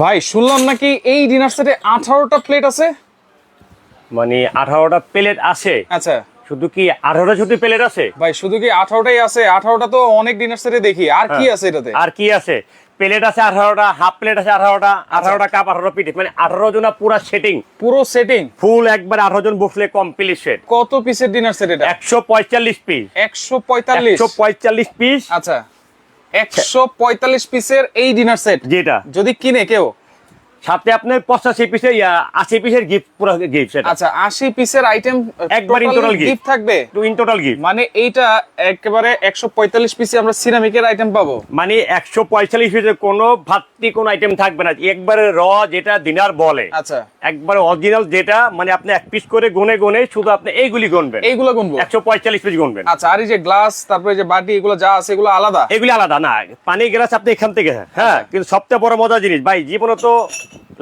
ভাই শুনলাম নাকি এই ডিনার সেটে 18টা প্লেট আছে। মানে 18টা প্লেট আছে? আচ্ছা শুধু কি 18টা শুধু প্লেট আছে? ভাই শুধু কি 18টাই আছে? 18টা তো অনেক ডিনার সেটে দেখি, আর কি আছে এটাতে? আর কি আছে? প্লেট আছে 18টা, হাফ প্লেট আছে 18টা, 18টা কাপ, 18টা পিঠ, মানে 18 জনা পুরো সেটিং, পুরো সেটিং ফুল একবার 18 জন বসলে কমপ্লিট সেট। কত পিসের ডিনার সেট এটা? 145 পিস। 145 পিস। আচ্ছা 145 পিসের এই ডিনার সেট যেটা যদি কিনে কেউ, সাথে আপনার 85 পিসের 80 পিসের গিফট, পুরো গিফট সেটা। আচ্ছা 80 পিসের আইটেম একবার ইন টোটাল গিফট থাকবে, ইন টোটাল গিফট। মানে এইটা একেবারে 145 পিসে আমরা সিরামিকের আইটেম পাবো। মানে 145 পিসের কোনো ভাতটি কোনো আইটেম থাকবে না, একবারে র যেটা ডিনার বলে। আচ্ছা একবারে অরিজিনাল যেটা, মানে আপনি এক পিস করে গুনে গুনে শুধু আপনি এইগুলি গুনবেন, এইগুলো গুনবো 145 পিস গুনবেন। আচ্ছা আর এই যে গ্লাস, তারপরে যে বাটি, এগুলো যা আছে এগুলো আলাদা? এগুলি আলাদা না, পানি গ্লাস আপনি এখান থেকে। হ্যাঁ, কিন্তু সবচেয়ে বড় মজার জিনিস ভাই, জীবনে তো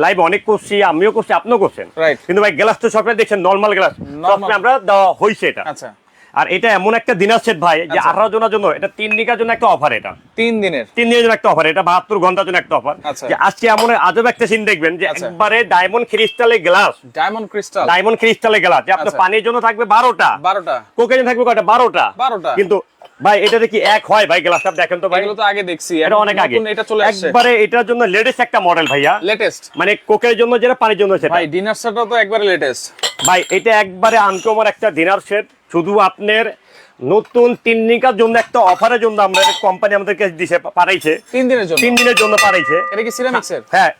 লাইভ অনেক করছি, আমিও করছি, আপনিও করছেন, কিন্তু ভাই গ্লাস তো সবসময় দেখছেন নরমাল গ্লাস, সবসময় আমরা দেওয়া হয়েছে এটা। আচ্ছা আর এটা এমন একটা ডিনার সেট ভাই, যে 18 জনের জন্য এটা 3 দিনের জন্য একটা অফার, এটা 3 দিনের জন্য একটা অফার, এটা 72 ঘন্টার জন্য একটা অফার। যে আজকে এমন আজব একটা সিন দেখবেন, যে একবারে ডায়মন্ড ক্রিস্টালের গ্লাস, ডায়মন্ড ক্রিস্টালের গ্লাস, যে আপনার পানির জন্য থাকবে 12টা, কোকের জন্য থাকবে কয়টা? 12টা। কিন্তু ভাই এটাতে কি এক হয় ভাই? গ্লাসটা দেখেন তো ভাই, এগুলো তো আগে দেখছি, এটা অনেক আগে, এটা চলে আসছে একবারে এটার জন্য লেটেস্ট একটা মডেল ভাইয়া, লেটেস্ট, মানে কোকের জন্য যেটা, পানির জন্য সেটা। ভাই ডিনার সেটও তো একবারে লেটেস্ট ভাই, এটা একবারে আনকমন একটা ডিনার সেট, শুধু আপনার নতুন 3 দিনের জন্য একটা অফারের জন্য আমরা কোম্পানি আমাদেরকে দিছে, পাঠাইছে 3 দিনের জন্য, 3 দিনের জন্য পাঠাইছে। এটা কি সিরামিক্সের? হ্যাঁ,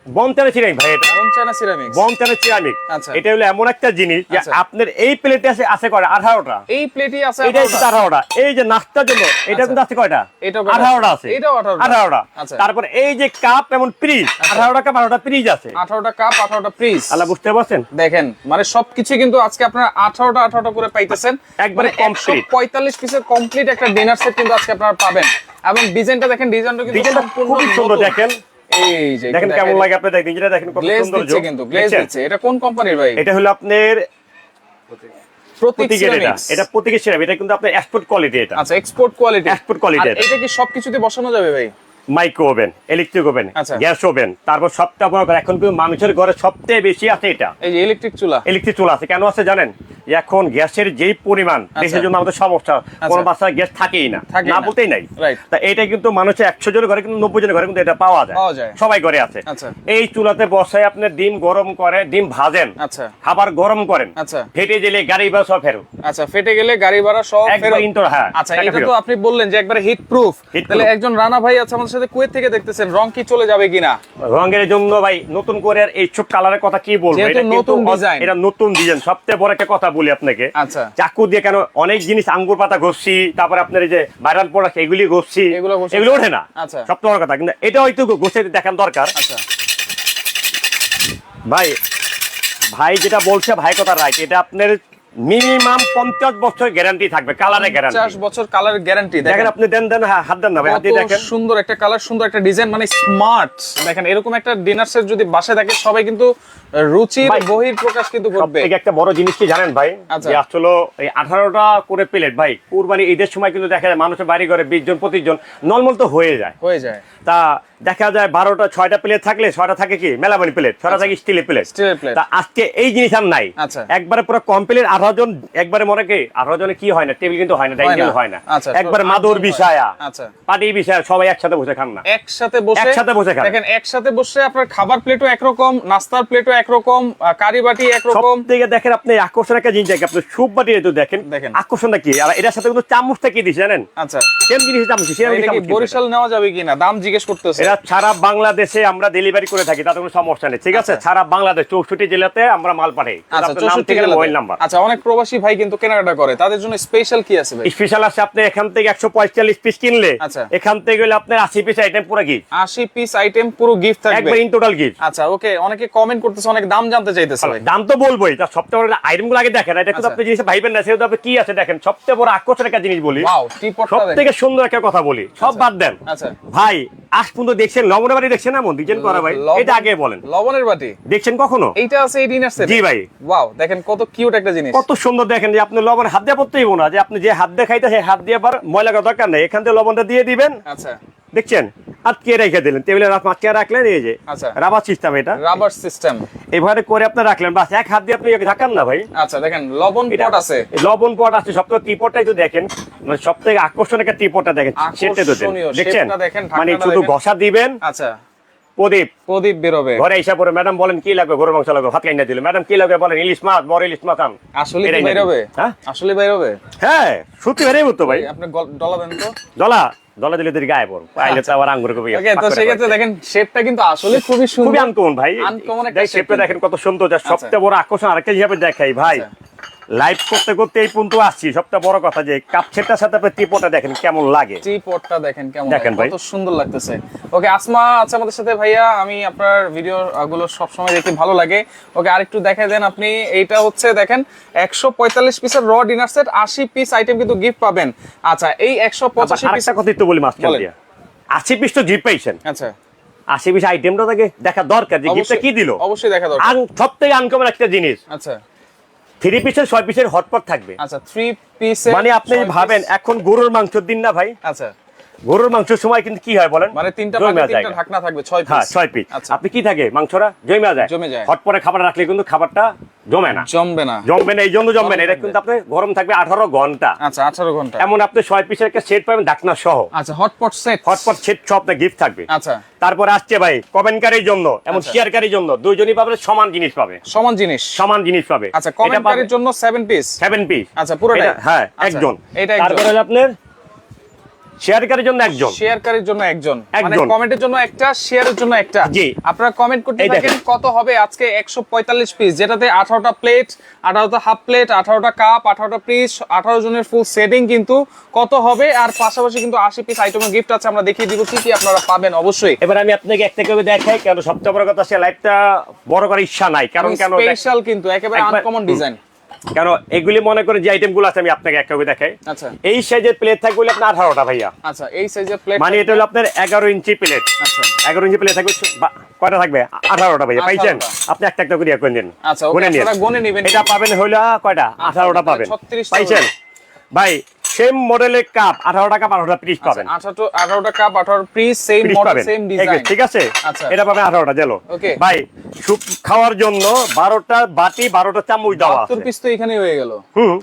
বনচানা সিরামিক ভাই, এটা বনচানা সিরামিক্স, বনচানা সিরামিক। আচ্ছা এটা হলো এমন একটা জিনিস যে আপনার এই প্লেটে আছে করে 18টা, এই প্লেটই আছে এটা হচ্ছে 18টা। এই যে নাস্তার জন্য এটা কিন্তু আছে কয়টা? এটাও 18টা আছে, এটাও 18টা। আচ্ছা তারপর এই যে কাপ এবং ফ্রিজ, 18টা কাপ, 18টা ফ্রিজ আছে, 18টা কাপ, 18টা ফ্রিজ। আল্লাহ, বুঝতে পারছেন? দেখেন মানে সবকিছু কিন্তু আজকে আপনারা 18টা করে পাইতেছেন, একবারে কমপ্লিট 145 পিসের কমপ্লিট একটা ডিনার সেট কিন্তু আজকে আপনারা পাবেন। এবং ডিজাইনটা দেখেন, ডিজাইনটা কিন্তু খুবই সুন্দর। দেখেন, এই যে দেখেন কেমন লাগে আপনি, দেখেন যেটা, দেখেন কত সুন্দর দিচ্ছে, কিন্তু গ্লেজ দিচ্ছে। এটা কোন কোম্পানির ভাই? এটা হলো আপনার প্রতীক সিরামিক্স। এটা প্রতীক সিরামিক, এটা কিন্তু আপনার এক্সপোর্ট কোয়ালিটি। এটা আচ্ছা এক্সপোর্ট কোয়ালিটি, এক্সপোর্ট কোয়ালিটি। এটা কি সবকিছুতে বসানো যাবে ভাই? মাইক্রো ওভেন, ইলেকট্রিক ওভেন, আচ্ছা গ্যাস ওভেন, তারপর সবটা বড় করে এখন কিন্তু মানুষের ঘরে সবচেয়ে বেশি আছে এটা, এই যে ইলেকট্রিক চুলা আছে। কেন আছে জানেন? এখন গ্যাসের যেই পরিমাণ, দেশের জন্য আমাদের সমস্যা, কোন বাসায় গ্যাস থাকেই না, না বলতেই নাই। তা এটা কিন্তু মানুষের 100 জনের ঘরে, কিন্তু 90 জনের ঘরে কিন্তু এটা পাওয়া যায়, সবাই ঘরে আছে। এই চুলাতে বসায় আপনি ডিম গরম করে, ডিম ভাজেন, খাবার গরম করেন, ফেটে গেলে গাড়ি ভাড়া সব ফেরত। আচ্ছা ফেটে গেলে গাড়ি ভাড়া সব ফেরত। হ্যাঁ, আচ্ছা এটা তো আপনি বললেন যে একবারে হিট প্রুফ, তাহলে একজন রানা ভাই আছে আমাদের সাথে, কুয়েত থেকে দেখতেছেন, রং কি চলে যাবে কিনা? রঙের জন্য ভাই নতুন করে আর এইসব কালারের কথা কি বলবো, এটা নতুন ডিজাইন, এটা নতুন ডিজাইন। সবচেয়ে বড় একটা কথা বলি আপনাকে, আচ্ছা চাকু দিয়ে কেন অনেক জিনিস, আঙ্গুর পাতা ঘষছি, তারপর আপনার এই যে ভাইরাল প্রোডাক্ট এগুলি ঘষছি, এগুলো ওঠে না। আচ্ছা সবচেয়ে বড় কথা, কিন্তু এটা হয়তো ঘষে দেখান দরকার। আচ্ছা ভাই যেটা বলছে, ভাই কথা রাইট, এটা আপনার মিনিমাম 50 বছর গ্যারান্টি থাকবে, কালারের গ্যারান্টি, 50 বছর কালারের গ্যারান্টি। দেখেন আপনি দেন হাত দেন না ভাই, হাত দিয়ে দেখেন, সুন্দর একটা কালার, সুন্দর একটা ডিজাইন, মানে স্মার্ট। দেখেন এরকম একটা ডিনার সেট যদি বাসায় থাকে, সবাই কিন্তু রুচির বহির প্রকাশ কিন্তু করবে। একটা বড় জিনিস কি জানেন ভাই, যে আসলে এই 18টা করে প্লেট ভাই, কুরবানি ঈদের সময় কিন্তু দেখা যায় মানুষের বাড়ি ঘরে 20 জন 25 জন নরমাল তো হয়ে যায়। তা দেখা যায় 12টা 6টা প্লেট থাকলে 6টা থাকে কি মেলামানি প্লেট, 6টা থাকে স্টিলের প্লেট। তা আজকে এই জিনিস আর নাই, একবারে পুরো কমপ্লিট 18 জন, একবারে মনে কি 18 জনে কি হয় না, টেবিল কিন্তু হয় না, ডাইনিং টেবিল হয় না, একবারে মাদুর বিছায়া, পাটি বিছায়া, সবাই একসাথে বসে খান না, একসাথে বসে খান। দেখেন একসাথে বসে আপনার খাবার প্লেটও একরকম, নাস্তার প্লেটও একরকম, কারি বাটি একরকম। সব থেকে দেখেন আপনি আকর্ষণ একটা জিনিস দেখেন, আপনি সুপ বাটি তো দেখেন আকর্ষণটা কি, আর এটার সাথে কিন্তু চামচটা কি দিছে জানেন? আচ্ছা সেম জিনিস চামচ, এটা কি বরিশাল নেওয়া যাবে কিনা দাম জিজ্ঞেস করতেছে। এটা সারা বাংলাদেশে আমরা ডেলিভারি করে থাকি, তাতে কোনো সমস্যা নেই, ঠিক আছে? সারা বাংলাদেশ 64 জেলাতে আমরা মাল পাঠাই। আচ্ছা 64 জেলা, মোবাইল নাম্বার। আচ্ছা অনেক প্রবাসী ভাই কিন্তু কেনাকাটা করে, তাদের জন্য স্পেশাল কি আছে ভাই? স্পেশাল আছে, আপনি এখান থেকে 145 পিস কিনলে, এখান থেকে হলে আপনার 80 পিস আইটেম পুরো গিফট, 80 পিস আইটেম পুরো গিফট থাকবে, একবার ইন টোটাল গিফট। আচ্ছা ওকে, অনেকে কমেন্ট করতেছে, অনেক দাম জানতে চাইতেছে ভাই। দাম তো বলবোই, তার সবচেয়ে বড় আইটেমগুলো আগে দেখেন, এটা কিন্তু আপনি জিনিস ভাইবেন না, সেটা আপনি কি আছে দেখেন। সবচেয়ে বড় আকর্ষণের একটা জিনিস বলি, ওয়াও টিপটটা দেখেন, সবথেকে সুন্দর একটা কথা বলি, সব বাদ দেন। আচ্ছা ভাই আজ পর্যন্ত দেখছেন লবণের বাটি? দেখছেন এমন ডিজাইন করা ভাই, এটা আগে বলেন। লবণের বাটি দেখছেন কখনো? এইটা আছে এই ডিনার সেটে? জি ভাই। ওয়াও দেখেন কত কিউট একটা জিনিস, কত সুন্দর। দেখেন যে আপনি লবণ হাত দিয়ে পড়তেই না, যে আপনি যে হাত দিয়ে খাইতে, সেই হাত দিয়ে আবার ময়লা করার দরকার নেই, এখান থেকে লবণটা দিয়ে দিবেন। আচ্ছা দেখছেন আটকে রেখে দিলেন, টেবিলে আটকে রাখলেন, এই যে আচ্ছা রাবার সিস্টেম, এটা রাবার সিস্টেম এইভাবে করে আপনি রাখলেন, বাস এক হাত দিয়ে আপনি ঢাকান না ভাই। আচ্ছা দেখেন লবণ পট আছে, লবণ পট আছে, সবথেকে টিপটটাই তো দেখেন, মানে সবথেকে আকর্ষণীয় একটা টিপটটা দেখেন, সেটা তো দেখছেন, মানে শুধু ঘষা দিবেন। আচ্ছা প্রদীপ বেরোবে, ঘরে এসে পরে ম্যাডাম বলেন কি লাগবে, গরুর মাংস লাগবে, ভাত কাইনা দিল, ম্যাডাম কি লাগবে বলেন, ইলিশ মাছ, বড় ইলিশ মাছ আন, আসলে বেরোবে। হ্যাঁ আসলে বেরোবে, হ্যাঁ সত্যি বেরোবে তো ভাই। আপনি ডলা দেন তো, ডলা দিলে তো গায়ে পড়ো, পাইলে তো আবার আঙ্গুর কবি। ওকে, তো সেক্ষেত্রে দেখেন শেপটা কিন্তু আসলে খুবই সুন্দর, খুবই আনকমন ভাই, আনকমন একটা শেপটা দেখেন কত সুন্দর। যা সবচেয়ে বড় আকর্ষণ আরেকটা হিসাবে দেখাই ভাই, লাইভ করতে করতে এই পর্যন্ত আসছি, সবচেয়ে বড় কথা যে কাপ সেটটার সাথে আপনি টিপটটা দেখেন কেমন লাগে, টিপটটা দেখেন কেমন লাগে, কত সুন্দর লাগতেছে। ওকে আসমা আছে আমাদের সাথে ভাইয়া, আমি আপনার ভিডিও গুলো সব সময় দেখি, ভালো লাগে। ওকে আরেকটু দেখাই দেন আপনি, এইটা হচ্ছে দেখেন 145 পিসের র ডিনার সেট, 80 পিস আইটেম কিন্তু গিফট পাবেন। আচ্ছা এই 185 পিস আরেকটা কথা একটু বলি মাঝখান দিয়ে, 80 পিস তো গিফট পাইছেন, আচ্ছা 80 পিস আইটেমটা তাকে দেখা দরকার যে গিফটটা কি দিল, অবশ্যই দেখা দরকার। সবথেকে আনকমন একটা জিনিস, আচ্ছা 3 পিসের 6 পিসের হটপট থাকবে। আচ্ছা 3 পিসের, মানে আপনি ভাবেন এখন গরুর মাংসের দিন না ভাই, আচ্ছা গরুর মাংসের সময় কিন্তু কি হয় বলেন, মানে তিনটা ঢাকনা থাকবে, 6 পিস, হ্যাঁ 6 পিস। আপনি কি থাকে মাংসরা জমে যায়, হটপটে খাবার রাখলে কিন্তু খাবারটা জমবে না, এই জন্য জমবে না। এটা কিন্তু আপনি গরম থাকবে 18 ঘন্টা, আচ্ছা 18 ঘন্টা। এমন আপনি 6 পিসের একটা সেট পাবেন ঢাকনা সহ, আচ্ছা হটপট সেট সব আপনার গিফট থাকবে। আচ্ছা তারপর আসছে ভাই কমেন্টকারীর জন্য এবং শেয়ারকারীর জন্য, দুইজনই পাবে সমান জিনিস পাবে, সমান জিনিস পাবে। আচ্ছা কমেন্টকারীর জন্য 7 পিস, আচ্ছা পুরোটা, হ্যাঁ একজন। তারপর হলো আপনার শেয়ারকারীর জন্য একজন, মানে কমেন্টের জন্য একটা, শেয়ারের জন্য একটা। জি আপনারা কমেন্ট করতে থাকেন কত হবে আজকে 145 পিস, যেটাতে 18টা প্লেট, 18টা হাফ প্লেট, 18টা কাপ, 18টা পিস, 18 জনের ফুল সেটিং কিন্তু কত হবে। আর পাশাপাশি কিন্তু 80 পিস আইটেমের গিফট আছে, আমরা দেখিয়ে দিব কি কি আপনারা পাবেন অবশ্যই। এবার আমি আপনাকে একটা করে দেখাই, কেন সবচেয়ে বড় কথা সে লাইভটা বড় করার ইচ্ছা নাই, কারণ কেন স্পেশাল কিন্তু একেবারে আনকমন ডিজাইন, কারণ এগুলি মনে করে যে আইটেম গুলো আছে আমি আপনাকে একটা করে দেখাই। আচ্ছা এই সাইজের প্লেট থাকবে আপনার 18টা ভাইয়া, আচ্ছা এই সাইজের প্লেট মানে এটা হলো আপনার 11 ইঞ্চি প্লেট, আচ্ছা 11 ইঞ্চি প্লেট থাকবে, কয়টা থাকবে 18টা ভাইয়া, পাইছেন আপনি একটা একটা করে করে দিন। আচ্ছা গুনে নেবেন, এটা পাবেন হলো কয়টা 18টা পাবেন, পাইছেন ভাই। সেম মডেলের কাপ 18টা কাপ 18টা পিস পাবেন, 18টা cup 18 piece, same model same design, ঠিক আছে। এটা পাবেন 18টা জেলো ভাই। স্যুপ খাওয়ার জন্য 12টা বাটি 12টা চামচ দেওয়া আছে, 72 পিস তো এখানেই হয়ে গেল।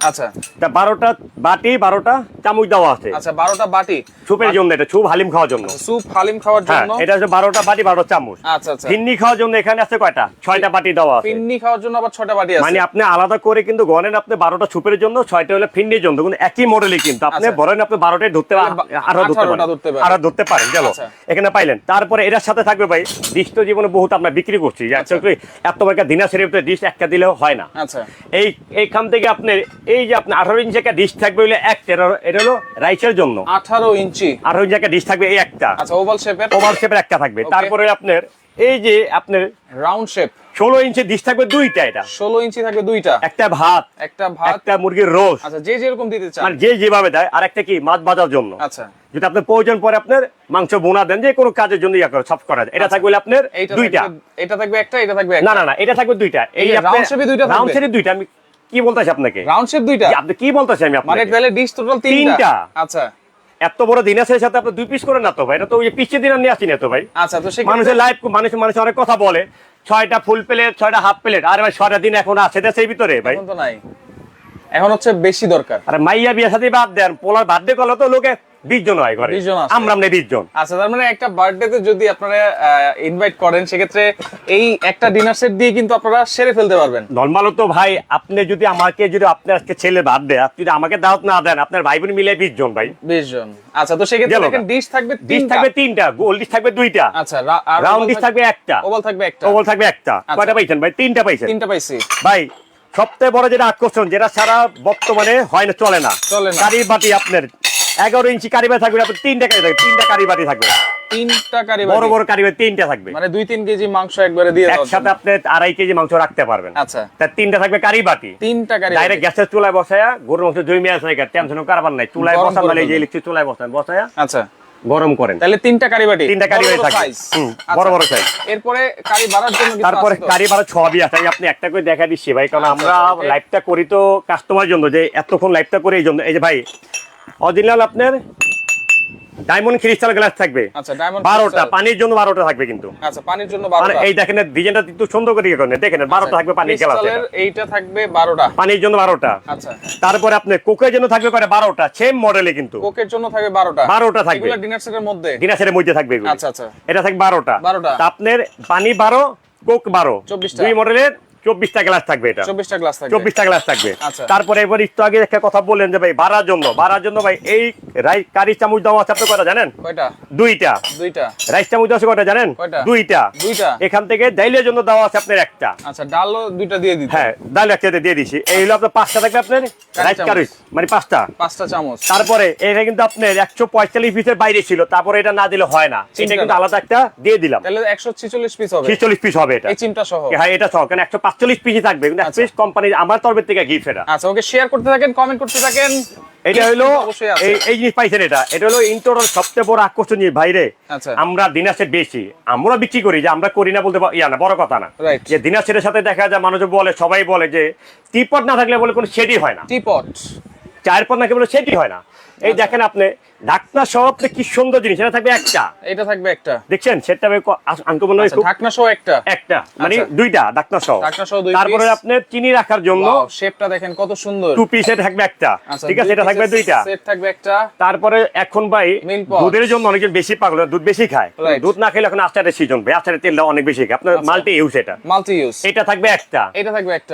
আচ্ছা তা 12টা বাটি 12টা চামচ দেওয়া আছে, আচ্ছা 12টা বাটি স্যুপের জন্য, এটা স্যুপ হালিম খাওয়ার জন্য, স্যুপ হালিম খাওয়ার জন্য এটা হচ্ছে 12টা বাটি 12টা চামচ। আচ্ছা আচ্ছা ফিন্নি খাওয়ার জন্য এখানে আছে কয়টা 6টা বাটি দেওয়া আছে, ফিন্নি খাওয়ার জন্য আবার 6টা বাটি আছে, মানে আপনি আলাদা করে কিন্তু গনেন, আপনি 12টা স্যুপের জন্য 6টা হলো ফিন্নির জন্য, কিন্তু একই মডেলই কিন্তু আপনি বলেন আপনি 12টাই ধরতে আরো ধরতে পারেন গেল, এখানে পাইলেন। তারপরে এটার সাথে থাকবে ভাই ডিশ, তো জীবনে বহুত আমরা বিক্রি করছি, এত বড় একটা দিনা শরীফ ডিশ একটা দিলেও হয় না। আচ্ছা এইখান থেকে আপনি এই যে আপনি 18 ইঞ্চি একটা ডিশ থাকবে হলো একটা, এটা হলো রাইসের জন্য 18 ইঞ্চি একটা ডিশ থাকবে, এই একটা। আচ্ছা ওভাল শেপের একটা থাকবে। তারপরে আপনার এই যে আপনার রাউন্ড শেপ 16 ইঞ্চি ডিশ থাকবে দুইটা, এটা 16 ইঞ্চি থাকবে দুইটা, একটা ভাত একটা মুরগির রোস্ট, আচ্ছা যে যেরকম দিতে চান, মানে যে যেভাবে দেয়। আর একটা কি মাছ ভাজার জন্য, আচ্ছা যদি আপনার প্রয়োজন পরে আপনার মাংস বোনা দেন, যে কোনো কাজের জন্য ইয়া করে সব করা যায়। এটা থাকবে আপনার দুইটা, এটা থাকবে একটা, এটা থাকবে একটা, না এটা থাকবে দুইটা। এই রাউন্ড শেপে দুইটা থাকবে, রাউন্ড শেপে দুইটা। আমি কি বলতাছি আপনাকে, রাউন্ড শেপ দুইটা, আপনি কি বলতাছি আমি আপনাকে, মানে তাহলে ডিশ টোটাল তিনটা। আচ্ছা এত বড় দিনারের সাথে আপনি 2 পিস করে না তো ভাই, এটা তো ওই পিচে দিনার নিয়ে আসি না তো ভাই। আচ্ছা তো মানুষের লাইফ মানুষ অনেক কথা বলে, 6টা ফুল প্লেট 6টা হাফ প্লেট, আরে ভাই 6টা দিন এখন আছে দেশের ভিতরে ভাই, এখন তো নাই, এখন হচ্ছে বেশি দরকার। আরে মাইয়া বিয়া সাথে বাদ দেন, পোলার বার্থডে করলে তো লোকে 20 জন হয় ঘরে, আমরা 20 জন। আচ্ছা তার মানে একটা বার্থডেতে যদি আপনারা ইনভাইট করেন, সেক্ষেত্রে এই একটা ডিনার সেট দিয়ে কিন্তু আপনারা সেরে ফেলতে পারবেন। নরমাল তো ভাই আপনি যদি আপনার আজকে ছেলে বার্থডে, আপনি যদি আমাকে দাওয়াত না দেন, আপনার ভাই বোন মিলে 20 জন ভাই, 20 জন। আচ্ছা তো সেক্ষেত্রে দেখেন ডিশ থাকবে তিনটা, গোল ডিশ থাকবে দুইটা, আচ্ছা রাউন্ড ডিশ থাকবে একটা, ওভাল থাকবে একটা। কয়টা পাইছেন ভাই? তিনটা পাইছি ভাই। সবচেয়ে বড় যেটা আকর্ষণ, যেটা সারা বর্তমানে হয় না, চলে না, কারি বাটি আপনার 11 ইঞ্চি কারি বাটি থাকবে, আপনার তিনটা কারি বাটি থাকবে, বড় কারি বাটি তিনটা থাকবে, মানে 2-3 কেজি মাংস একবারে দিয়ে একসাথে আপনি 2.5 কেজি মাংস রাখতে পারবেন। আচ্ছা তার তিনটা থাকবে কারি বাটি, ডাইরেক্ট গ্যাসের চুলায় বসায়া গরুর মাংস জমে আছে, টেনশন করার নাই, চুলায় বসালে যে ইলেকট্রিক চুলায় বসায়া আচ্ছা গরম করেন, তাহলে তিনটা কারি বাটি থাকবে, বড় সাইজ। এরপরে কারি বাড়ার জন্য তারপরে কারি বাড়ার ছবি আছে, আপনি একটা করে দেখা দিচ্ছি ভাই, কারণ আমরা লাইভটা করি তো কাস্টমার জন্য, যে এতক্ষণ লাইভটা করি এই জন্য। এই যে ভাই অরিজিনাল আপনার ডায়মন্ড ক্রিস্টাল গ্লাস থাকবে। আচ্ছা, ডায়মন্ড 12টা, পানির জন্য 12টা থাকবে কিন্তু। আচ্ছা, পানির জন্য 12টা। এই দেখেন ডিজাইনটা একটু সুন্দর করে করেন, দেখেন 12টা থাকবে পানির গ্লাস। ক্রিস্টালের এইটা থাকবে 12টা, পানির জন্য 12টা। আচ্ছা, তারপরে আপনি কোকের জন্য থাকবে করে 12টা, সেম মডেলে কিন্তু কোকের জন্য থাকবে 12টা। 12টা থাকবে, এগুলো ডিনার সেটের মধ্যে, ডিনার সেটের মধ্যে থাকবে এগুলো। আচ্ছা আচ্ছা, এটা থাকবে 12টা। তা আপনার পানি 12, কোক 12, 24টা, দুই মডেলের 24টা গ্লাস থাকবে। এটা 24টা গ্লাস থাকবে, 24টা গ্লাস থাকবে। আচ্ছা। তারপরে এবার একটু আগে একটা কথা বললেন যে ভাই ভাড়ার জন্য ভাই এই কারি চামচ দেওয়া আছে আপনি কয়টা জানেন? কয়টা? দুইটা। রাইস চামচ দেওয়া আছে কয়টা জানেন? দুইটা। এখান থেকে ডাইলের জন্য দেওয়া আছে আপনার একটা। আচ্ছা, ডালও দুইটা দিয়ে দিতে। হ্যাঁ, ডাল একসাথে দিয়ে দিছি। এই হলো আপনার 5টা থাকবে আপনার রাইস কারি, মানে 5টা চামচ। তারপরে এটা কিন্তু আপনার 145 পিসের বাইরে ছিল, তারপরে এটা না দিলে হয় না, এটা কিন্তু আলাদা একটা দিয়ে দিলাম। তাহলে 146 পিস হবে, 46 পিস হবে এটা, এই চিমটা সহ। হ্যাঁ, এটা সহ, কারণ 145 পিসই থাকবে, কিন্তু এক পিস কোম্পানি আমার তরফের থেকে গিফট এটা। আচ্ছা, ওকে, শেয়ার করতে থাকেন, কমেন্ট করতে থাকেন। এটা হলো এই জিনিস পাইছেন, এটা হলো ইন্টোর সবচেয়ে বড় আকর্ষণ জিনিস ভাইরে। আমরা দিনার সেট বেশি আমরা বিক্রি করি, যে আমরা করি না বলতে না, বড় কথা না। যে দিনার সেটের সাথে দেখা যায় মানুষ বলে, সবাই বলে যে টিপট না থাকলে বলে কোনো সেটই হয় না, টিপট 4 পট না বলে সেটই হয় না। এই দেখেন আপনি ঢাকনা সহ কি সুন্দর জিনিস, এটা থাকবে একটা, এটা থাকবে একটা, দেখছেন সেটটা আনকমন হয়, ঢাকনা সহ একটা, মানে দুইটা ঢাকনা সহ। তারপরে আপনি চিনি রাখার জন্য শেপটা দেখেন কত সুন্দর, 2 পিসের থাকবে একটা, ঠিক আছে, এটা থাকবে দুইটা, সেট থাকবে একটা। তারপরে এখন ভাই দুধের জন্য অনেকজন বেশি পাগল, দুধ বেশি খায়, দুধ না খেলে এখন আচারের সিজন ভাই, আচারের তেলটা অনেক বেশি খায় আপনার, মাল্টি ইউজ, মাল্টি ইউজ, এটা থাকবে একটা,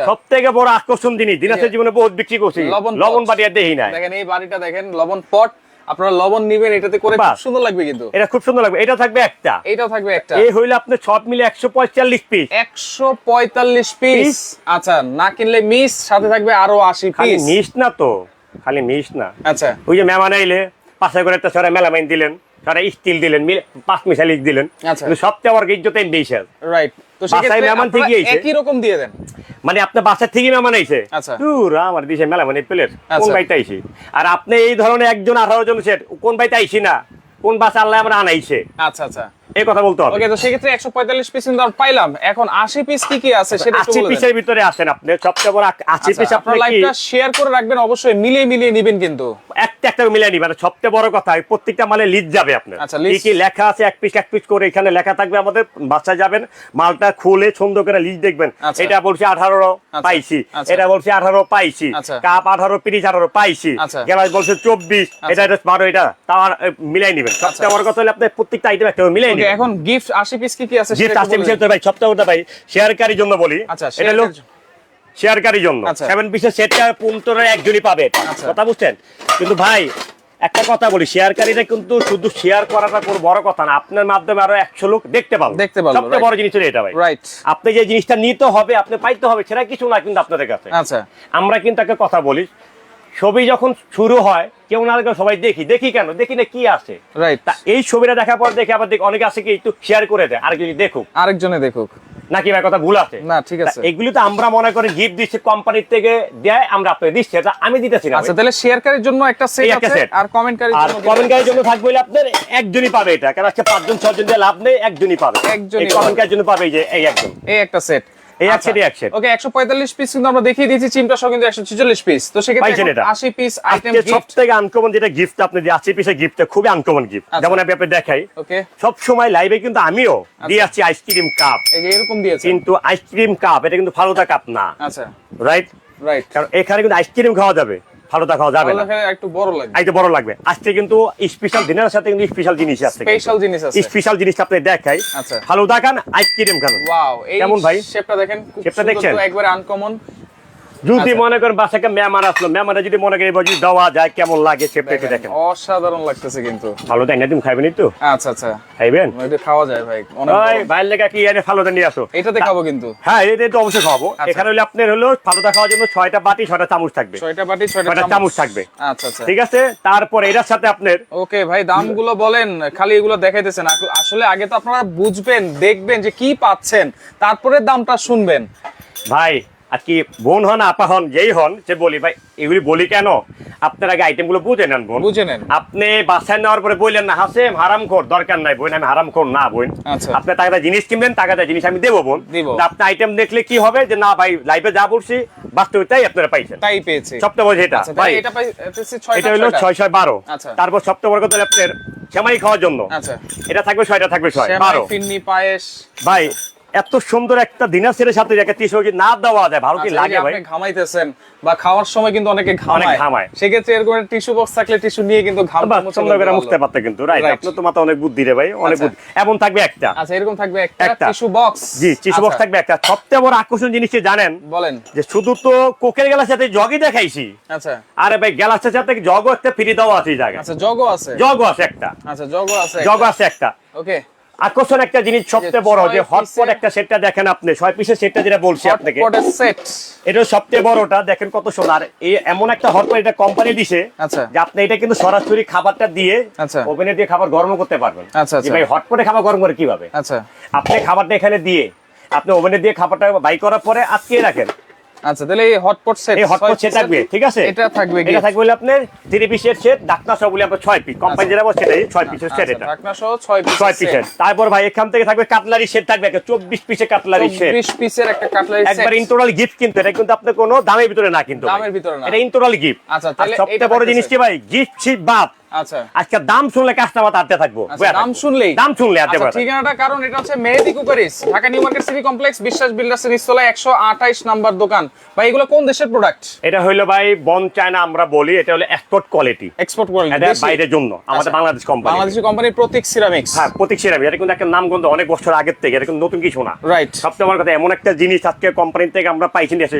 সবথেকে বড় আকর্ষণ জিনিস দিনাজপুর জীবনে বহুত বিক্রি করছি, লবণ বাড়ি আর দেই না। দেখেন এই বাড়িটা দেখেন, লবণ পট, আপনারা লবণ নিবেন, এটাতে করে খুব সুন্দর লাগবে, কিন্তু এটা খুব সুন্দর লাগবে। এটা থাকবে একটা, এটাও থাকবে একটা, এই হইলো আপনি সব মিলে 145 পিস, 145 পিস। আচ্ছা, না কিনলে মিস, সাথে থাকবে আরো 80 পিস। খালি মিস না তো, খালি মিস না, আচ্ছা, ওই যে মেহমান আইলে পাশে করে একটা সরে মেলামাইন দিলেন, সরে স্টিল দিলেন, 5 মিশালি দিলেন, কিন্তু সবচেয়ে আমার ইজ্জত বেশি, রাইট। তো সেক্ষেত্রে মেহমান থেকে একই রকম দিয়ে দেন, মানে আপনার বাসার থেকে মেহমান আইছে, আচ্ছা, দূর আমার দেশে মেলামাইন প্লেট কোন বাইতে আইছি, আর আপনি এই ধরনের একজন 18 জন সেট কোন বাইতে আইছি না, কোন বাসা আল্লাহ আমরা আনাইছে, আচ্ছা আচ্ছা, এই কথা বলতে হবে। ওকে, তো সেক্ষেত্রে 145 পিস কিন্তু আমরা পাইলাম, এখন 80 পিস কি কি আছে সেটা একটু বলে দেন। 80 পিসের ভিতরে আসেন আপনি, সবচেয়ে বড় 80 পিস আপনি লাইভটা শেয়ার করে রাখবেন, অবশ্যই মিলিয়ে নেবেন, কিন্তু একটা মিলিয়ে নিবেন। সবচেয়ে বড় কথা প্রত্যেকটা মালে লিস্ট যাবে আপনার, কি কি লেখা আছে, এক পিস করে এখানে লেখা থাকবে, আমাদের বাচ্চা যাবেন, মালটা খুলে সুন্দর করে লিস্ট দেখবেন, এটা বলছি 18 পাইছি, এটা বলছি 18 পাইছি, কাপ 18 পিস 18 পাইছি, গ্লাস বলছে 24, এটা 12, এটা তাও মিলাই নিবেন। সবচেয়ে বড় কথা হলো আপনি প্রত্যেকটা আইটেম একটা মিলাই নিবেন। এখন গিফট 80 পিস কি আছে সেটা বলে দেন ভাই। সবচেয়ে বড় ভাই শেয়ারকারীর জন্য বলি, এটা লোক শেয়ারকারীর জন্য 7 পিসের সেটটা 15 একজনই পাবে, কথা বুঝছেন? কিন্তু ভাই একটা কথা বলি, শেয়ারকারীরা কিন্তু শুধু শেয়ার করাটা কোনো বড় কথা না, আপনার মাধ্যমে আরো 100 লোক দেখতে পারবে, সবচেয়ে বড় জিনিস হলো এটা ভাই, রাইট। আপনি যে জিনিসটা নিতে হবে, আপনি পাইতে হবে, সেটা কিছু না কিন্তু আপনাদের কাছে। আচ্ছা, আমরা কিন্তু একটা কথা বলি, ছবি যখন শুরু হয় কেউ না সবাই দেখি কেন, দেখি না কি আছে, রাইট। এই ছবিটা দেখার পর দেখে আবার অনেকে আছে কি একটু শেয়ার করে দেয়, আরেকজনে দেখুক নাকি ভাই, কথা ভুল আছে না? ঠিক আছে, এগুলি তো আমরা মনে করি গিফট দিচ্ছি কোম্পানির থেকে দেয়, আমরা আপনাকে দিচ্ছি, এটা আমি দিতেছি না। আচ্ছা, তাহলে শেয়ারকারীর জন্য একটা সেট আছে, আর কমেন্টকারীর জন্য থাকবে আপনার একজনই পাবে, এটা কারণ আজকে 5 জন 6 জন দিয়ে লাভ নেই, একজনই পাবে, একজনই কমেন্টকারীর জন্য পাবে, এই যে এই একজন, এই একটা সেট, এই একসাথে ওকে 145 পিস কিন্তু আমরা দেখিয়ে দিয়েছি, চিমটা সহ কিন্তু 146 পিস। তো সেক্ষেত্রে 80 পিস আইটেম গিফট, সবথেকে আনকমন যেটা গিফট আপনি যে 80 পিসের গিফটটা খুবই আনকমন গিফট, যেমন আমি আপনাকে দেখাই। ওকে, সব সময় লাইভে কিন্তু আমিও দিয়ে আসছি আইসক্রিম কাপ, এই যে এরকম দিয়েছি, কিন্তু আইসক্রিম কাপ এটা কিন্তু ফালুদা কাপ না, আচ্ছা, রাইট, কারণ এখানে কিন্তু আইসক্রিম খাওয়া যাবে, ফালুদা খাওয়া যাবে না, একটু বড় লাগবে। আজকে কিন্তু স্পেশাল ডিনারের সাথে কিন্তু স্পেশাল জিনিস আছে, স্পেশাল জিনিস আপনি দেখাই, ফালুদা খান, আইসক্রিম খান। ওয়াও, কেমন ভাই শেপটা দেখেন, শেপটা দেখছেন একবারে আনকমন। যদি মনে করেন বাসাকে মেহমান আসলো, মেহমানে যদি মনে করেন যদি দেওয়া যায় কেমন লাগে, শেপটা একটু দেখেন, অসাধারণ লাগতেছে কিন্তু। ভালো তাই না, তুমি খাইবেন একটু? আচ্ছা আচ্ছা, খাইবেন, এটা খাওয়া যায় ভাই, অনেক ভাই লাগা কি এনে ফালুদা নিয়ে আসো, এটাতে খাবো কিন্তু, হ্যাঁ এটা তো অবশ্যই খাবো। এখানে হলো আপনার হলো ফালুদা খাওয়ার জন্য 6টা বাটি 6টা চামচ থাকবে, 6টা বাটি 6টা চামচ থাকবে। আচ্ছা আচ্ছা, ঠিক আছে। তারপরে এটার সাথে আপনার ওকে ভাই দামগুলো বলেন, খালি এগুলো দেখাইতেছেন, আসলে আগে তো আপনারা বুঝবেন, দেখবেন যে কি পাচ্ছেন, তারপরে দামটা শুনবেন ভাই। আর কি বোন হন আপা হন যেই হন সে বলি ভাই এগুলি বলি কেন আপনার আগে আইটেম গুলো বুঝে নেন বোন, বুঝে নেন। আপনি বাসায় নেওয়ার পরে বললেন না হাসেম হারামখোর, দরকার নাই বোন, আমি হারামখোর না বোন। আপনি টাকাটা জিনিস কিনবেন, টাকাটা জিনিস আমি দেবো বোন। আপনি আইটেম দেখলে কি হবে যে না ভাই লাইভে যা বলছি বাস্তবে তাই আপনারা পাইছেন, তাই পেয়েছি সবটা বলছি এটা ভাই। এটা হলো 612। তারপর সবটা বড় কথা আপনার সেমাই খাওয়ার জন্য এটা থাকবে 6টা থাকবে 12 ফিন্নি পায়েস ভাই। এত সুন্দর একটা দিনার সেটের সাথে একটা টিস্যু না দেওয়া যায় ভালো কি লাগে ভাই? আপনি ঘামাইতেছেন বা খাওয়ার সময় কিন্তু অনেকে ঘামায়, সেক্ষেত্রে এরকম একটা টিস্যু বক্স থাকলে টিস্যু নিয়ে কিন্তু ঘামটা সুন্দর করে মুছতে পারতে কিন্তু রাইট। আপনার তো মাথা অনেক বুদ্ধি রে ভাই, অনেক বুদ্ধি। এমন থাকবে একটা, আচ্ছা এরকম থাকবে একটা টিস্যু বক্স। জি টিস্যু বক্স থাকবে একটা। সবচেয়ে বড় আকর্ষণ জিনিস কি জানেন? বলেন। যে শুধু তো কোকের গ্লাসের সাথে জগই দেখাইছি, আচ্ছা আরে ভাই গ্লাসের সাথে জগও একটা ফ্রি দেওয়া আছে এই জায়গায়। আচ্ছা জগও আছে, জগও আছে একটা। আচ্ছা জগও আছে, জগও আছে একটা। ওকে। আকর্ষণ একটা জিনিস সবচেয়ে বড় যে হটপট একটা সেটটা দেখেন আপনি 6 পিসের সেটটা যেটা বলছি আপনাকে, হটপটের সেট এটা সবচেয়ে বড়টা দেখেন কত সুন্দর। এই এমন একটা হটপট এটা কোম্পানি দিছে যে আপনি এটা কিন্তু সরাসরি খাবারটা দিয়ে ওভেনে দিয়ে খাবার গরম করতে পারবেন। আচ্ছা আচ্ছা ভাই হটপটে খাবার গরম করে কিভাবে? আচ্ছা আপনি খাবারটা এখানে দিয়ে আপনি ওভেনে দিয়ে খাবারটা বাই করার পরে আটকে রাখেন। আচ্ছা তাহলে এই হটপট সেট, এই হটপট সেট থাকবে, ঠিক আছে? এটা থাকবে, এটা থাকবে হলো আপনার 3 পিসের সেট, ঢাকনা সহ বলি আমরা 6 পিস কোম্পানি যেটা বলছে সেটাই 6 পিসের সেট। এটা ঢাকনা সহ 6 পিসের। তারপর ভাই এখান থেকে থাকবে কাটলারি সেট থাকবে একটা 24 পিসের কাটলারি সেট, 24 পিসের একটা কাটলারি সেট, একবার ইন্টোরাল গিফট। কিন্তু এটা কিন্তু আপনার কোনো দামের ভিতরে না, কিন্তু দামের ভিতরে না, এটা ইন্টোরাল গিফট। আচ্ছা তাহলে সবচেয়ে বড় জিনিস কি ভাই, গিফট শিপ বাদ। আচ্ছা আজকে দাম শুনলে কাস্টমার আটতে থাকবো, দাম শুনলেই আটতে পারবে। ঠিকানাটা কারণ এটা হচ্ছে Mehedi cookeries, Dhaka new market city complex, Biswas builders এর নিচতলায় 128 নাম্বার দোকান। ভাই এগুলো কোন দেশের প্রোডাক্ট? এটা হলো ভাই বন চায়না আমরা বলি, এটা হলো এক্সপোর্ট কোয়ালিটি। এক্সপোর্ট কোয়ালিটি, এটা বাইরের জন্য আমাদের বাংলাদেশ কোম্পানি, বাংলাদেশি কোম্পানি প্রতীক সিরামিক্স। হ্যাঁ প্রতীক সিরামিক্স, এটা কিন্তু একটা নামগন্ধ অনেক বছর আগের থেকে, এটা কিন্তু নতুন কিছু না, রাইট। সবচেয়ে বড় কথা এমন একটা জিনিস আজকে কোম্পানি থেকে আমরা পাইছি এসে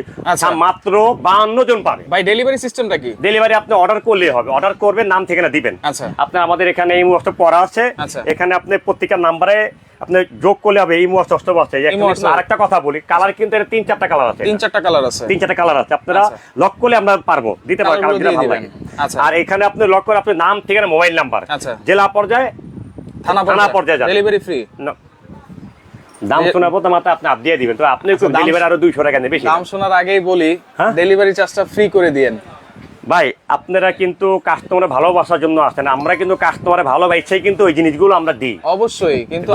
মাত্র 52 জন পাবে। ভাই ডেলিভারি সিস্টেমটা কি? ডেলিভারি আপনি অর্ডার করলেই হবে, অর্ডার করবেন, নাম ঠিকানা দিবেন। আচ্ছা আপনি আমাদের এখানে এই মুহূর্তে পড়া আছে, এখানে আপনি প্রত্যেকটা নাম্বারে আপনি যোগ করলে হবে। এই মুহূর্তে আছে। আরেকটা কথা বলি, কালার কিন্তু এটা 3-4টা কালার আছে, 3-4টা কালার আছে, 3-4টা কালার আছে। আপনারা লক করলে আমরা পারবো দিতে পারবো, কালার দিতে ভালো লাগে। আর এখানে আপনি লক করে আপনি নাম ঠিকানা মোবাইল নাম্বার, জেলা পর্যায়ে থানা পর্যায়ে যাবে, ডেলিভারি ফ্রি। দাম শোনাবো তো মাত্র আপনি দিয়ে দিবেন, তো আপনি ডেলিভারি আরো 200 টাকা নেবে। দাম শোনার আগেই বলি ডেলিভারি চার্জটা ফ্রি করে দিয়েন। ভাই আপনারা কিন্তু কাস্টমারে ভালোবাসার জন্য আসেন, আমরা কিন্তু কাস্টমারে ভালোবাসাই কিন্তু ওই জিনিসগুলো আমরা দিই অবশ্যই, কিন্তু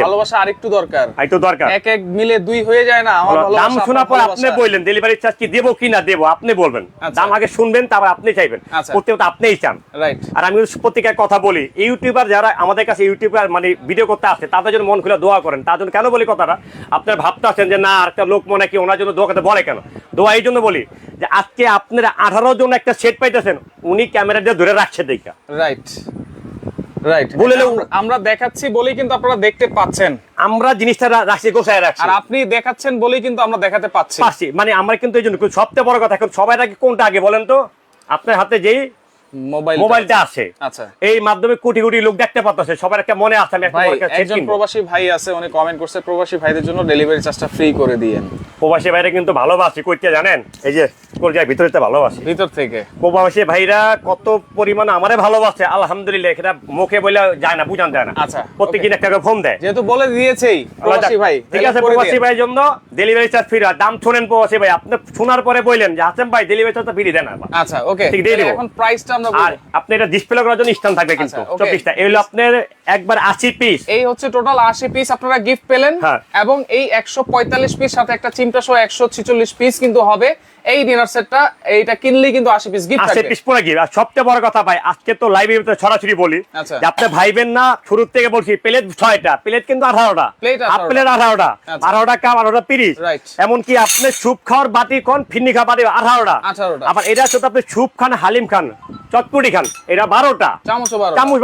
ভালোবাসা আরেকটু দরকার, এক এক মিলে 2 হয়ে যায় না। আমার ভালোবাসা দাম শোনার পর আপনি বললেন ডেলিভারি চার্জ কি দেব কি না দেব, আপনি বলবেন। দাম আগে শুনবেন, তারপর আপনি চাইবেন, প্রত্যেকটা আপনিই চান, রাইট। আর আমি প্রত্যেকের কথা বলি, ইউটিউবার যারা আমাদের কাছে ইউটিউবার মানে ভিডিও করতে আসে তাদের জন্য মন খুলে দোয়া করেন। তার জন্য কেন বলি কথাটা, আপনার ভাবতে আছেন যে না একটা লোক মনে কি ওনার জন্য দোয়া করতে বলে কেন, দোয়া এই জন্য বলি যে আজকে আপনারা 18 জন একটা সেট পাইতেছেন, উনি ক্যামেরা দিয়ে ধরে রাখছে দেখা, রাইট রাইট। আমরা দেখাচ্ছি বলেই কিন্তু আপনারা দেখতে পাচ্ছেন, আমরা জিনিসটা রাখছি গোছায় রাখছি, আর আপনি দেখাচ্ছেন বলেই কিন্তু আমরা দেখাতে পাচ্ছি। মানে আমরা কিন্তু এই জন্য সবচেয়ে বড় কথা, এখন সবাই আগে কোনটা আগে বলেন তো, আপনার হাতে যেই মোবাইলটা আছে, আচ্ছা এই মাধ্যমে কোটি কোটি লোক দেখতে পাচ্ছে, সবার একটা মনে আছে। আমি একজন প্রবাসী ভাই আছে, উনি কমেন্ট করছে প্রবাসী ভাইদের জন্য ডেলিভারি চার্জটা ফ্রি করে দিয়েন। প্রবাসী ভাইরা কিন্তু ভালোবাসি কইতে জানেন, এই যে কলজার ভিতরে ভালোবাসি, ভিতর থেকে প্রবাসী ভাইরা কত পরিমাণে আমারে ভালোবাসে আলহামদুলিল্লাহ, এটা মুখে বলে যায় না, বুঝান যায় না। আচ্ছা প্রত্যেকদিন একটা ফোন দেয়, যেহেতু বলে দিয়েছেই প্রবাসী ভাই, ঠিক আছে। প্রবাসী ভাইয়ের জন্য ডেলিভারি চার্জ ফ্রি। দাম শুনেন প্রবাসী ভাই, আপনি শোনার পরে বললেন যে হাসেম ভাই ডেলিভারি চার্জটা ফ্রি দেন। আচ্ছা ওকে, ঠিক দিয়ে দেব। এখন প্রাইসটা আমরা বলি, আর আপনি এটা ডিসপ্লে করার জন্য স্ট্যান্ড থাকবে কিন্তু 24টা। এই হলো আপনার একবার 80 পিস, এই হচ্ছে টোটাল 80 পিস আপনারা গিফট পেলেন, এবং এই 145 পিস সাথে একটা চিমটা সহ 146 পিস কিন্তু হবে এই ডিনার সেটটা। এইটা কিনলে কিন্তু 80 পিস গিফট থাকবে, 80 পিস পুরো গিফট। আর সবচেয়ে বড় কথা ভাই, আজকে তো লাইভে সরাসরি বলি যে আপনি ভাইবেন না, শুরু থেকে বলছি প্লেট 6টা, প্লেট কিন্তু 18টা, হাফ প্লেট 18টা, 18টা কাপ 18টা পিস। এমন কি আপনি স্যুপ খাওয়ার বাটি কোন ফিন্নি খাওয়ার বাটি 18টা। আবার এটা হচ্ছে আপনি স্যুপ খান, হালিম খান, চটপটি খান, এটা 12টা, চামচ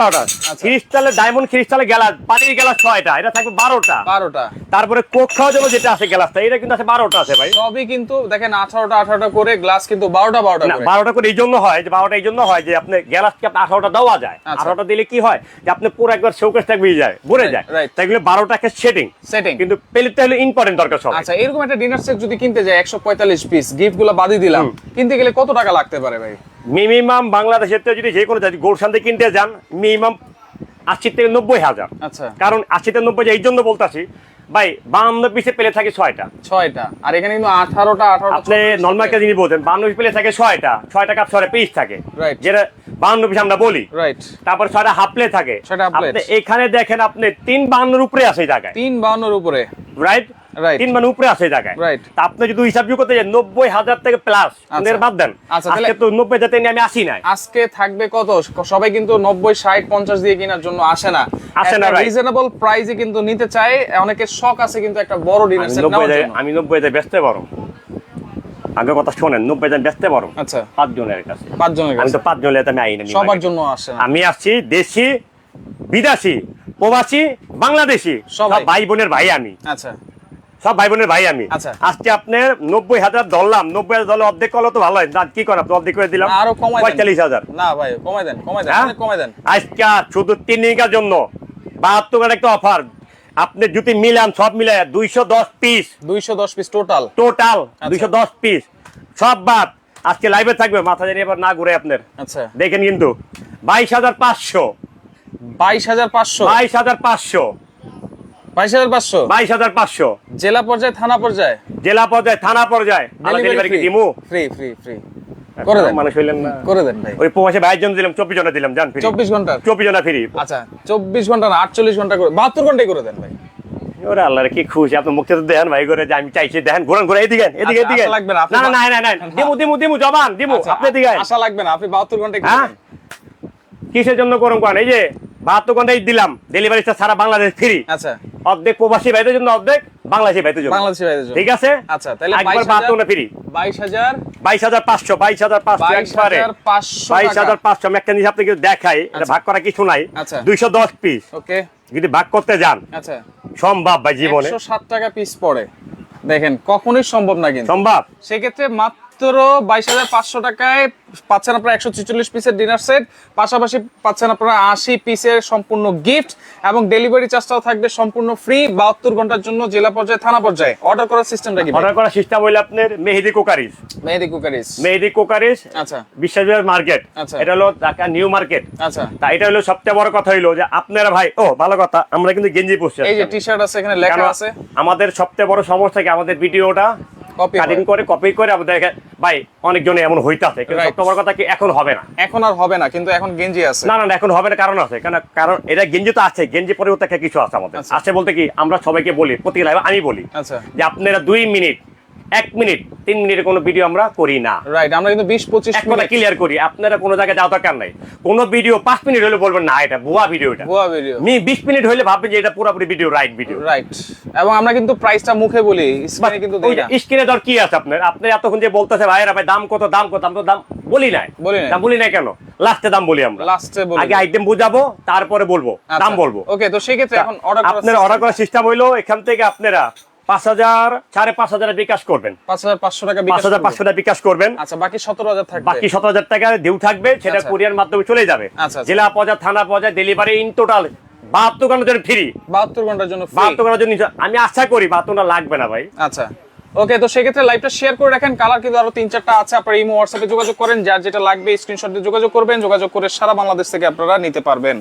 12টা, ক্রিস্টালের ডায়মন্ড ক্রিস্টালের গ্লাস, পানির গ্লাস 6টা, এটা থাকবে 12টা। তারপরে কোক খাওয়ার জন্য যেটা আছে গ্লাসটা, এটা কিন্তু আছে 12টা আছে ভাই। সবই কিন্তু দেখেন 18টা করে গ্লাস, কিন্তু 12টা করে এই জন্য হয় যে 12টা এই জন্য হয় যে আপনি গ্লাসকে 18টা দেওয়া যায়। 18টা দিলে কি হয় যে আপনি পুরো একবার শোকেসটা বেরিয়ে যায়, ভরে যায়, তাই 12টাকে সেটিং, কিন্তু প্লেটটা হলো ইম্পর্টেন্ট দরকার সব। আচ্ছা এরকম একটা ডিনার সেট যদি কিনতে যায় 145 পিস, গিফটগুলো বাদই দিলাম, কিনতে গেলে কত টাকা লাগতে পারে ভাই? মিনিমাম বাংলাদেশের তো যদি যে কোনো গোলশান থেকে কিনতে যান মিনিমাম 80 থেকে 90 হাজার। আচ্ছা, কারণ 80 থেকে 90 এই জন্য বলতাছি, ভাই 52 পিসে প্লেট থাকে 6টা আর এখানে কিন্তু 18টা আপনি নরমাল একটা জিনিস বলছেন 52 প্লেট থাকে 6টা কাপ 6টা পিস থাকে, যেটা 52 পিস আমরা বলি, রাইট। তারপর 6টা হাফ প্লেট থাকে, আপনি এখানে দেখেন আপনি 352 উপরে আছে জায়গায়, 352 উপরে, রাইট, 352 উপরে আছে জায়গায়, রাইট। তা আপনি যদি হিসাব করতে যান 90,000 থেকে প্লাস এর বাদ দেন, আজকে তো 90,000 থেকে আমি আসি নাই, আজকে থাকবে কত? সবাই কিন্তু 90 60 50 দিয়ে কেনার জন্য আসে না, রিজনেবল প্রাইসে কিন্তু নিতে চায়, অনেকে শখ আছে কিন্তু একটা বড় ডিনার সেট নেওয়ার জন্য। আমি 90,000 বেচতে পারো, আগে কথা শুনেন, 90,000 বেচতে পারো, আচ্ছা 5 জনের কাছে, 5 জনের কাছে, আমি তো 5 জনের আমি আইনা সবার জন্য আসে না, আমি আসছি দেশি বিদেশি প্রবাসী বাংলাদেশি সব ভাই বোনের ভাই আমি, আচ্ছা সব ভাই বোনের ভাই আমি, আজকে আপনার 90,000 ধরলাম, 90,000 অর্ধেক করলে তো ভালো হয়, কি করেন আপনি অর্ধেক করে দিলাম, আরো কমাই 45,000, না ভাই কমাই দেন, কমাই দেন আজকে শুধু 3 দিনের জন্য 72 টাকা একটা অফার, আপনি যদি মিলান সব মিলায় 210 পিস টোটাল 210 পিস সব বাদ আজকে লাইভে থাকবে, মাথা জানি এবার না ঘুরে আপনার, আচ্ছা দেখেন কিন্তু 22,500 জেলা পর্যায়ে থানা পর্যায়ে ডেলিভারি কি দিমু ফ্রি করে দেন, মানুষ হইলেন না, করে দেন ভাই, ওই প্রবাসী ভাইয়ের জন্য দিলাম 24 জনা দিলাম, জান ফ্রি 24 ঘন্টা ফ্রি, আচ্ছা 24 ঘন্টা না 48 ঘন্টা করে 72 ঘন্টাই করে দেন ভাই। ওরে আল্লাহর কি খুশি, আপনি মুখে তো দেখেন ভাই করে যে আমি চাইছি, দেখেন ঘোরান এদিকে লাগবে না, না দিমু জবান দিমু, আপনি দিকে আশা লাগবে না, আপনি 72 ঘন্টায় করেন, কিসের জন্য করুন কোন, এই যে 72 ঘন্টায় দিলাম, ডেলিভারি সারা বাংলাদেশ ফ্রি, আচ্ছা অর্ধেক প্রবাসী ভাইদের জন্য, অর্ধেক বাংলাদেশি ভাইদের জন্য, ঠিক আছে, আচ্ছা তাহলে 72 ফ্রি, 22,500 একবারে 22,500 আমি একটা জিনিস আপনাকে দেখাই, এটা ভাগ করা কিছু নাই, 210 পিস, ওকে যদি ভাগ করতে যান, আচ্ছা সম্ভব ভাই জীবনে 107 টাকা পিস পড়ে, দেখেন কখনোই সম্ভব না, কিন্তু সম্ভব, সেক্ষেত্রে মাত্র 22,500 টাকায় পাচ্ছেন আপনারা 146 পিসের ডিনার সেট, পাশাপাশি পাচ্ছেন আপনারা 80 পিসের সম্পূর্ণ গিফট, এবং ডেলিভারি চার্জটাও থাকবে সম্পূর্ণ ফ্রি 72 ঘন্টার জন্য, জেলা পর্যায়ে থানা পর্যায়ে। অর্ডার করার সিস্টেমটা কি? অর্ডার করার সিস্টেম হলো আপনার মেহেদি কুকারিস, আচ্ছা বিশ্বাসবিহার মার্কেট, আচ্ছা এটা হলো ঢাকা নিউ মার্কেট, আচ্ছা তা এটা হলো সবচেয়ে বড় কথা হলো যে আপনারা ভাই, ও ভালো কথা, আমরা কিন্তু গেঞ্জি পরছি, এই যে টি-শার্ট আছে এখানে লেখা আছে, আমাদের সবচেয়ে বড় সমস্যা কি আমাদের ভিডিওটা কপি করে দেখেন ভাই, অনেকজনে এমন হইতাছে, কিন্তু সবচেয়ে বড় কথা কি এখন হবে না, এখন আর হবে না, কিন্তু এখন গেঞ্জি আছে, না এখন হবে না, কারণ আছে, কারণ এটা গেঞ্জি তো আছে, গেঞ্জি পরিবর্তে কিছু আছে আমাদের, আছে বলতে কি আমরা সবাইকে বলি, প্রতি লাইভে আমি বলি, আচ্ছা যে আপনারা 2 মিনিট 1 মিনিট 3 মিনিটের কোনো ভিডিও আমরা করি না, রাইট, আমরা কিন্তু 20-25 মিনিট ক্লিয়ার করি, আপনারা কোনো জায়গায় যাওয়ার দরকার নাই, কোনো ভিডিও 5 মিনিট হলে বলবেন না এটা ভুয়া ভিডিও, 20 মিনিট হলে ভাববেন যে এটা পুরোপুরি ভিডিও, রাইট ভিডিও, রাইট। এবং আমরা কিন্তু প্রাইসটা মুখে বলি, স্ক্রিনে কিন্তু দেই না, স্ক্রিনে দর কি আছে আপনার, আপনি এতক্ষণ যে বলতেছে ভাইরা ভাই দাম কত, আমরা দাম বলি নাই কেন, লাস্টে দাম বলি, আমরা লাস্টে বলি, আগে আইটেম বুঝাবো তারপরে বলবো দাম বলবো, ওকে। তো সেই ক্ষেত্রে এখন অর্ডার করার সিস্টেম হইলো, এখান থেকে আপনারা 5,000 5,500 বিকাশ করবেন, 5,500 টাকা বিকাশ করবেন, আচ্ছা বাকি 17,000 থাকবে, বাকি 17,000 টাকা ডিউ থাকবে, সেটা কুরিয়ার মাধ্যমে চলে যাবে, জেলা পর্যায়ে থানা পর্যায়ে ডেলিভারি ইন টোটাল 72 ঘন্টার জন্য ফ্রি, 72 ঘন্টার জন্য আমি আশা করি 72 লাগবে না ভাই, আচ্ছা ওকে। তো সেক্ষেত্রে লাইভটা শেয়ার করে রাখেন, কালার কিন্তু আরো 3-4টা আছে, আপনারা ইমো হোয়াটসঅ্যাপে যোগাযোগ করেন, যার যেটা লাগবে স্ক্রিনশট দিয়ে যোগাযোগ করবেন, যোগাযোগ করে সারা বাংলাদেশ থেকে আপনারা নিতে পারবেন।